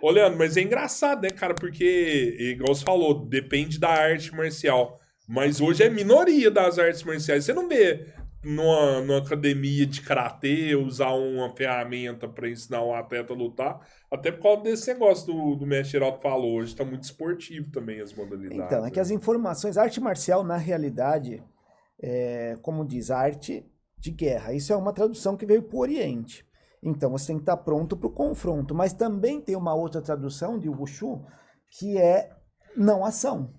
Ô, Leandro, mas é engraçado, né, cara? Porque, igual você falou, depende da arte marcial. Mas hoje é minoria das artes marciais. Você não vê numa academia de karatê usar uma ferramenta pra ensinar um atleta a lutar. Até por causa desse negócio do mestre Geraldo falou. Hoje tá muito esportivo também as modalidades. Então, é que as informações, a arte marcial, na realidade, como diz, arte de guerra. Isso é uma tradução que veio para o Oriente. Então, você tem que estar pronto para o confronto. Mas também tem uma outra tradução de Wushu, que é não ação.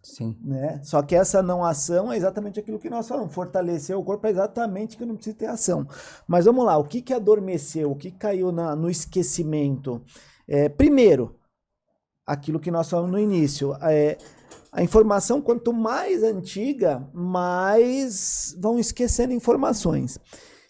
Sim. Né? Só que essa não ação é exatamente aquilo que nós falamos. Fortalecer o corpo é exatamente que não precisa ter ação. Mas vamos lá, o que adormeceu? O que caiu no esquecimento? Primeiro, aquilo que nós falamos no início. A informação, quanto mais antiga, mais vão esquecendo informações.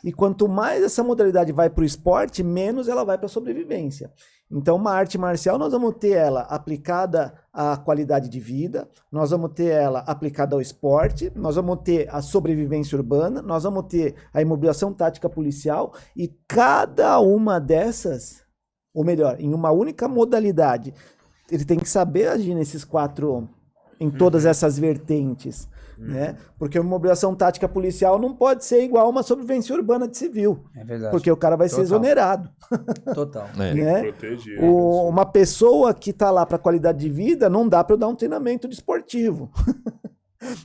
E quanto mais essa modalidade vai para o esporte, menos ela vai para a sobrevivência. Então, uma arte marcial, nós vamos ter ela aplicada à qualidade de vida, nós vamos ter ela aplicada ao esporte, nós vamos ter a sobrevivência urbana, nós vamos ter a imobilização tática policial, e cada uma dessas, ou melhor, em uma única modalidade, ele tem que saber agir nesses quatro, em todas essas vertentes. Né? Porque uma imobilização tática policial não pode ser igual a uma sobrevivência urbana de civil. É verdade. Porque o cara vai ser exonerado. Total. Né? Proteger, Uma pessoa que está lá para qualidade de vida, não dá para eu dar um treinamento desportivo.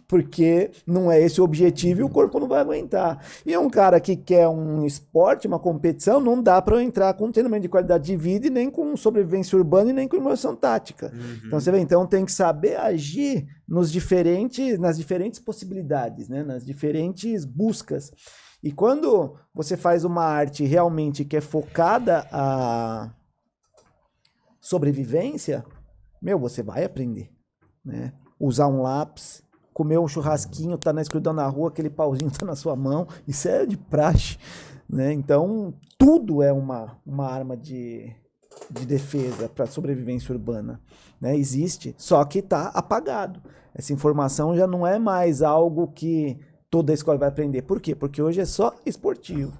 Porque não é esse o objetivo e o corpo não vai aguentar. E um cara que quer um esporte, uma competição, não dá para eu entrar com um treinamento de qualidade de vida e nem com sobrevivência urbana e nem com imobilização tática. Então você vê, então tem que saber agir nas diferentes possibilidades, né? Nas diferentes buscas. E quando você faz uma arte realmente que é focada a sobrevivência, você vai aprender, né? Usar um lápis, comer um churrasquinho, tá na escuridão na rua, aquele pauzinho tá na sua mão, isso é de praxe, né? Então, tudo é uma arma de defesa para sobrevivência urbana, né? Existe, só que tá apagado. Essa informação já não é mais algo que toda a escola vai aprender. Por quê? Porque hoje é só esportivo.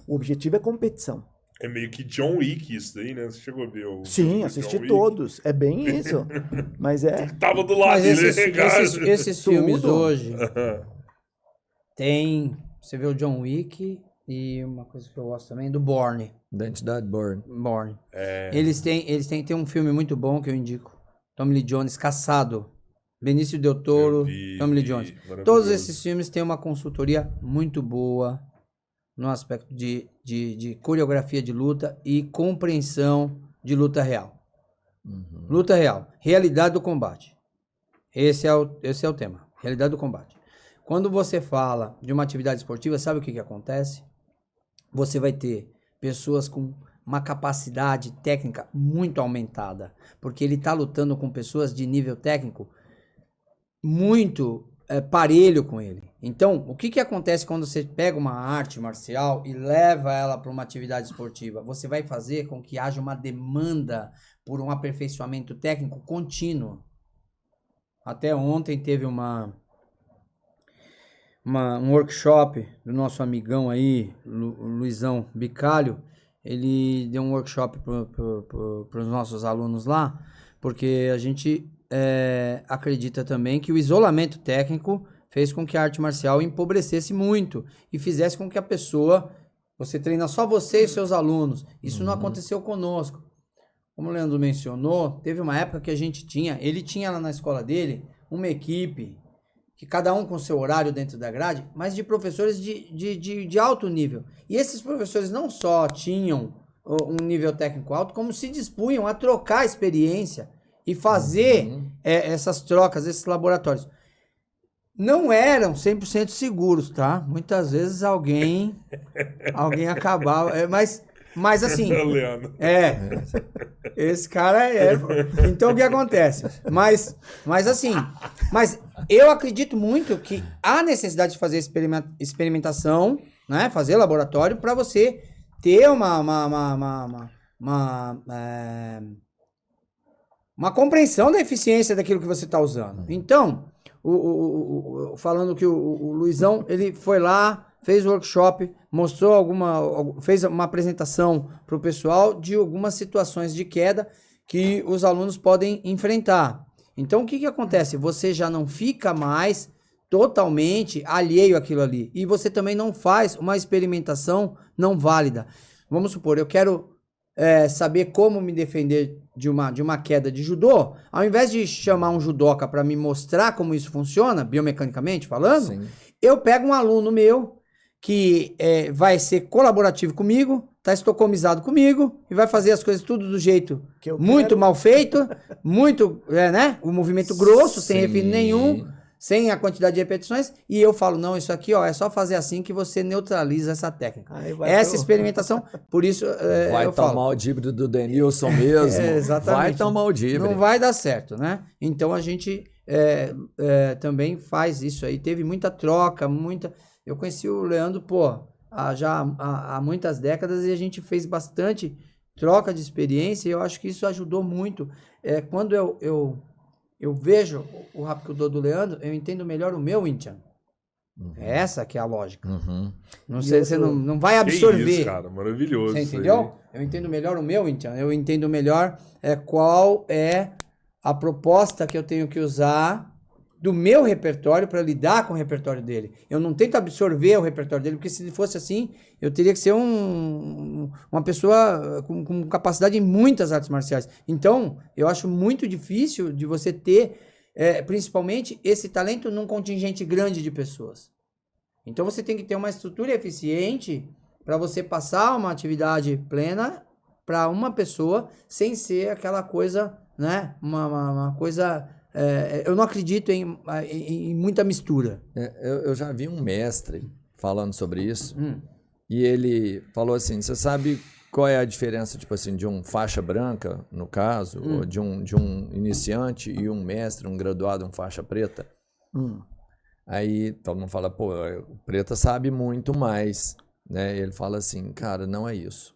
O objetivo é competição. É meio que John Wick isso daí, né? Você chegou a ver o... Sim, assisti todos. É bem isso. Mas Tava do lado dele, esses filmes hoje tem... Você vê o John Wick e uma coisa que eu gosto também, do Bourne. Identidade Bourne. Bourne. Eles têm um filme muito bom que eu indico. Tommy Lee Jones, Caçado. Benício Del Toro, Tommy Lee Jones. Todos esses filmes têm uma consultoria muito boa no aspecto de coreografia de luta e compreensão de luta real. Luta real. Realidade do combate. Esse é o tema. Realidade do combate. Quando você fala de uma atividade esportiva, sabe o que acontece? Você vai ter pessoas com uma capacidade técnica muito aumentada. Porque ele está lutando com pessoas de nível técnico muito parelho com ele. Então, o que acontece quando você pega uma arte marcial e leva ela para uma atividade esportiva? Você vai fazer com que haja uma demanda por um aperfeiçoamento técnico contínuo. Até ontem teve um workshop do nosso amigão aí, Luizão Bicalho. Ele deu um workshop para os nossos alunos lá, porque a gente acredita também que o isolamento técnico fez com que a arte marcial empobrecesse muito e fizesse com que a pessoa, você treina só você e seus alunos. Isso não aconteceu conosco. Como o Leandro mencionou, teve uma época que ele tinha lá na escola dele uma equipe, que cada um com seu horário dentro da grade, mas de professores de alto nível. E esses professores não só tinham um nível técnico alto, como se dispunham a trocar experiência e fazer essas trocas, esses laboratórios. Não eram 100% seguros, tá? Muitas vezes alguém acabava... Mas assim... esse cara Então, o que acontece? Mas assim... Mas eu acredito muito que há necessidade de fazer experimentação, né? Fazer laboratório para você ter uma compreensão da eficiência daquilo que você está usando. Então, falando que o Luizão, ele foi lá, fez o workshop, mostrou fez uma apresentação para o pessoal de algumas situações de queda que os alunos podem enfrentar. Então, o que acontece? Você já não fica mais totalmente alheio àquilo ali. E você também não faz uma experimentação não válida. Vamos supor, eu quero saber como me defender de uma queda de judô. Ao invés de chamar um judoca para me mostrar como isso funciona, biomecanicamente falando, Sim. eu pego um aluno meu que vai ser colaborativo comigo, tá estocomizado comigo e vai fazer as coisas tudo do jeito Que eu muito quero. mal feito, muito, né? O movimento grosso, sem refino Sim. nenhum, sem a quantidade de repetições, e eu falo, não, isso aqui, ó, é só fazer assim que você neutraliza essa técnica. Aí vai Essa pro- experimentação, por isso Vai eu tomar falo. o díbito do Denilson mesmo. Exatamente. Vai tomar o díbito. Não vai dar certo, né? Então a gente também faz isso aí. Teve muita troca, muita. Eu conheci o Leandro, há muitas décadas e a gente fez bastante troca de experiência e eu acho que isso ajudou muito. Quando eu vejo o Rapkido do Leandro, eu entendo melhor o meu Intian. Essa que é a lógica. Uhum. Não sei, você não vai Que absorver. isso, cara, maravilhoso. Você isso aí. entendeu? Eu entendo melhor o meu, então. Eu entendo melhor qual é a proposta que eu tenho que usar do meu repertório para lidar com o repertório dele. Eu não tento absorver o repertório dele, porque se fosse assim, eu teria que ser uma pessoa com capacidade em muitas artes marciais. Então, eu acho muito difícil de você ter, principalmente, esse talento num contingente grande de pessoas. Então, você tem que ter uma estrutura eficiente para você passar uma atividade plena para uma pessoa sem ser aquela coisa, né? Uma coisa... eu não acredito em muita mistura. Eu já vi um mestre falando sobre isso e ele falou assim, você sabe qual é a diferença, tipo assim, de um faixa branca, no caso, ou de um iniciante e um mestre, um graduado, um faixa preta? Aí todo mundo fala, pô, o preta sabe muito mais, né? Ele fala assim, cara, não é isso.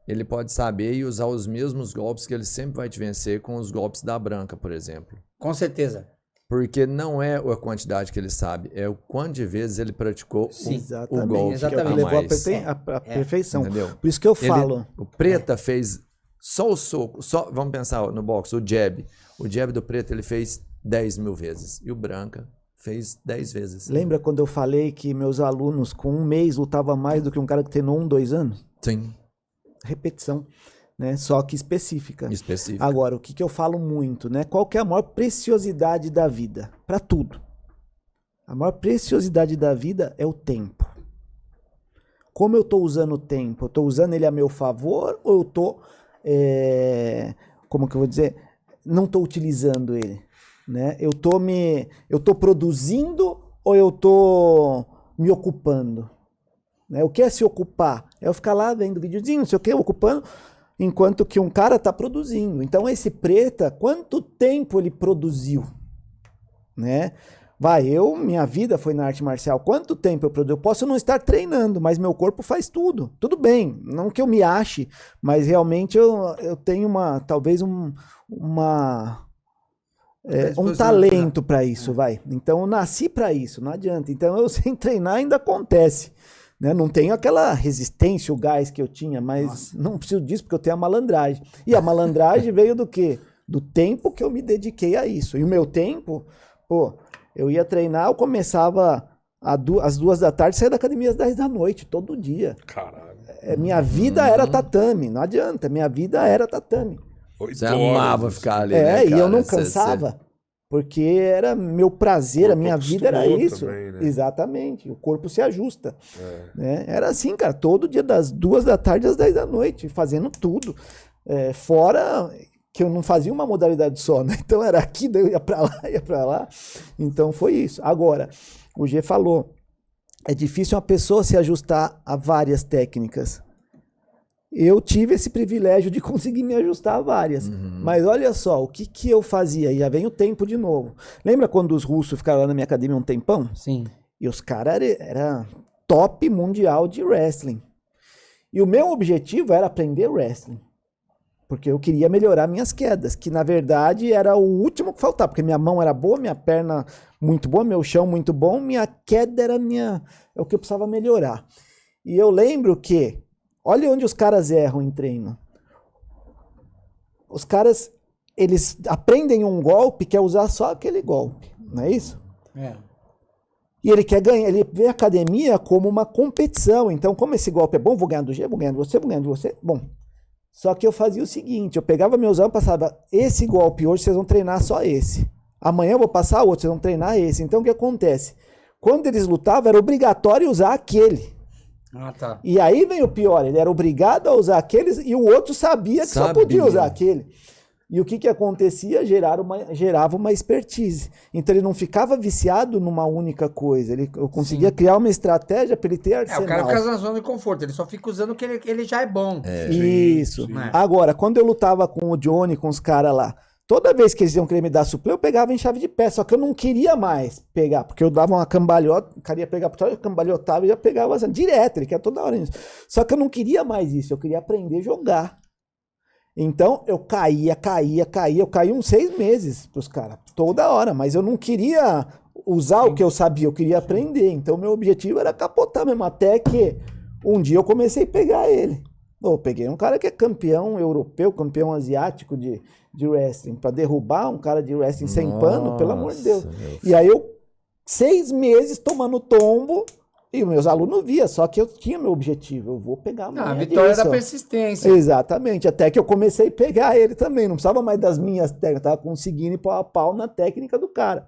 Ele pode saber e usar os mesmos golpes que ele sempre vai te vencer com os golpes da branca, por exemplo. Com certeza. Porque não é a quantidade que ele sabe, é o quanto de vezes ele praticou Sim, o golpe exatamente. a Que levou mais. a perfeição. Entendeu? Por isso que eu falo. O preta fez só o soco, vamos pensar no boxe, o jab. O jab do preto ele fez 10 mil vezes e o branca fez 10 vezes. Lembra quando eu falei que meus alunos com um mês lutavam mais do que um cara que treinou 2 anos? Sim, Repetição, né? Só que específica. específico. Agora, o que eu falo muito, né? Qual que é a maior preciosidade da vida? Para tudo. A maior preciosidade da vida é o tempo. Como eu estou usando o tempo? Eu estou usando ele a meu favor ou eu estou, como que eu vou dizer? Não estou utilizando ele, né? Eu estou produzindo ou eu estou me ocupando? Né? O que é se ocupar? É eu ficar lá vendo videozinho, não sei o que, ocupando, enquanto que um cara está produzindo. Então esse preta, quanto tempo ele produziu? Né? Minha vida foi na arte marcial. Quanto tempo eu produzi? Eu posso não estar treinando, mas meu corpo faz tudo. Tudo bem, não que eu me ache, mas realmente eu tenho talvez um talento para isso, vai. Então eu nasci para isso, não adianta. Então eu sem treinar ainda acontece. Né? Não tenho aquela resistência, o gás que eu tinha, mas não preciso disso porque eu tenho a malandragem. E a malandragem veio do quê? Do tempo que eu me dediquei a isso. E o meu tempo, eu ia treinar, eu começava às 2 da tarde, saía da academia às 10 da noite, todo dia. Caralho. Minha vida era tatame, não adianta, minha vida era tatame. Você amava ficar ali, né, E eu cara? não cansava. Porque era meu prazer, a minha vida era isso. Também, né? Exatamente, o corpo se ajusta. Né? Era assim, cara, todo dia das 2 da tarde às 10 da noite, fazendo tudo. Fora que eu não fazia uma modalidade só, né? Então era aqui, daí eu ia pra lá. Então foi isso. Agora, o G falou, é difícil uma pessoa se ajustar a várias técnicas. Eu tive esse privilégio de conseguir me ajustar a várias. Mas olha só, o que eu fazia? E já vem o tempo de novo. Lembra quando os russos ficaram lá na minha academia um tempão? Sim. E os caras eram top mundial de wrestling. E o meu objetivo era aprender wrestling. Porque eu queria melhorar minhas quedas, que na verdade era o último que faltava. Porque minha mão era boa, minha perna muito boa, meu chão muito bom, minha queda era o que eu precisava melhorar. E eu lembro que olha onde os caras erram em treino. os caras, eles aprendem um golpe, quer usar só aquele golpe, não é isso? E ele quer ganhar, ele vê a academia como uma competição. Então, como esse golpe é bom, vou ganhar do G, vou ganhar de você, vou ganhar de você. Bom, só que eu fazia o seguinte, eu pegava meus alunos e passava, esse golpe hoje vocês vão treinar só esse. Amanhã eu vou passar outro, vocês vão treinar esse. Então, o que acontece? Quando eles lutavam, era obrigatório usar aquele. Tá. E aí vem o pior, ele era obrigado a usar aqueles e o outro sabia que só podia usar aquele. E o que acontecia? Gerava uma expertise. Então ele não ficava viciado numa única coisa. Eu conseguia criar uma estratégia para ele ter arsenal. O cara fica na zona de conforto, ele só fica usando o que ele já é bom. Isso. Sim. Agora, quando eu lutava com o Johnny, com os caras lá, toda vez que eles iam querer me dar suplê, eu pegava em chave de pé. Só que eu não queria mais pegar, porque eu dava uma cambalhota, o cara ia pegar por trás, eu cambalhotava e já pegava assim, direto, ele quer toda hora isso. Só que eu não queria mais isso, eu queria aprender a jogar. Então, eu caía, eu caí uns 6 meses pros caras, toda hora, mas eu não queria usar o que eu sabia, eu queria aprender. Então, meu objetivo era capotar mesmo, até que um dia eu comecei a pegar ele. Eu peguei um cara que é campeão europeu, campeão asiático de wrestling, pra derrubar um cara de wrestling sem pano, pelo amor de Deus. E aí eu, 6 meses tomando tombo, e meus alunos via, só que eu tinha meu objetivo, eu vou pegar a vitória da persistência. Exatamente, até que eu comecei a pegar ele também, não precisava mais das minhas técnicas, eu tava conseguindo ir pau a pau na técnica do cara.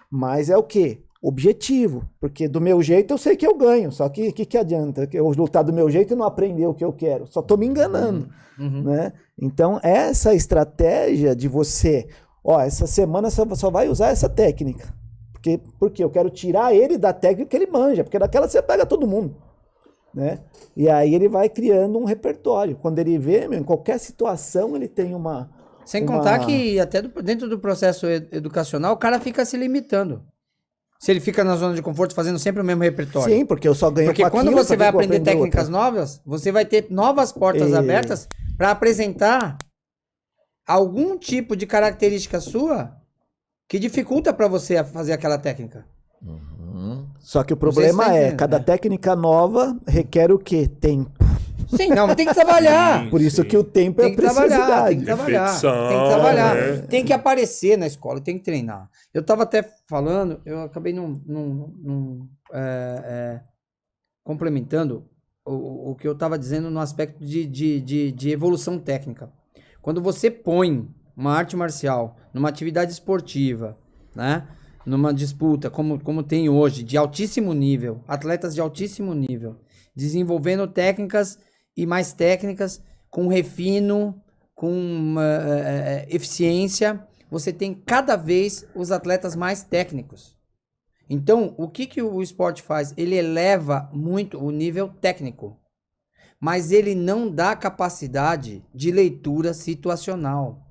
Mas é o quê? Objetivo, porque do meu jeito eu sei que eu ganho, só que o que adianta? Eu lutar do meu jeito e não aprender o que eu quero, só tô me enganando, né? Então essa estratégia de você, essa semana você só vai usar essa técnica, porque eu quero tirar ele da técnica que ele manja, porque daquela você pega todo mundo, né? E aí ele vai criando um repertório, quando ele vê, em qualquer situação ele tem uma... Sem contar que até dentro do processo educacional o cara fica se limitando. Se ele fica na zona de conforto fazendo sempre o mesmo repertório. Sim, porque eu só ganho Porque quando você vai aprender técnicas novas, você vai ter novas portas abertas para apresentar algum tipo de característica sua que dificulta para você fazer aquela técnica. Só que o problema cada técnica nova requer o quê? Tempo. Sim, não, tem que trabalhar. Por isso que o tempo é a preciosidade. Tem que trabalhar. Tem que aparecer na escola, tem que treinar. Eu estava até falando, eu acabei complementando o que eu estava dizendo no aspecto de evolução técnica. Quando você põe uma arte marcial numa atividade esportiva, né, numa disputa como tem hoje, de altíssimo nível, atletas de altíssimo nível, desenvolvendo técnicas e mais técnicas, com refino, com eficiência, você tem cada vez os atletas mais técnicos. Então, o que o esporte faz? Ele eleva muito o nível técnico, mas ele não dá capacidade de leitura situacional.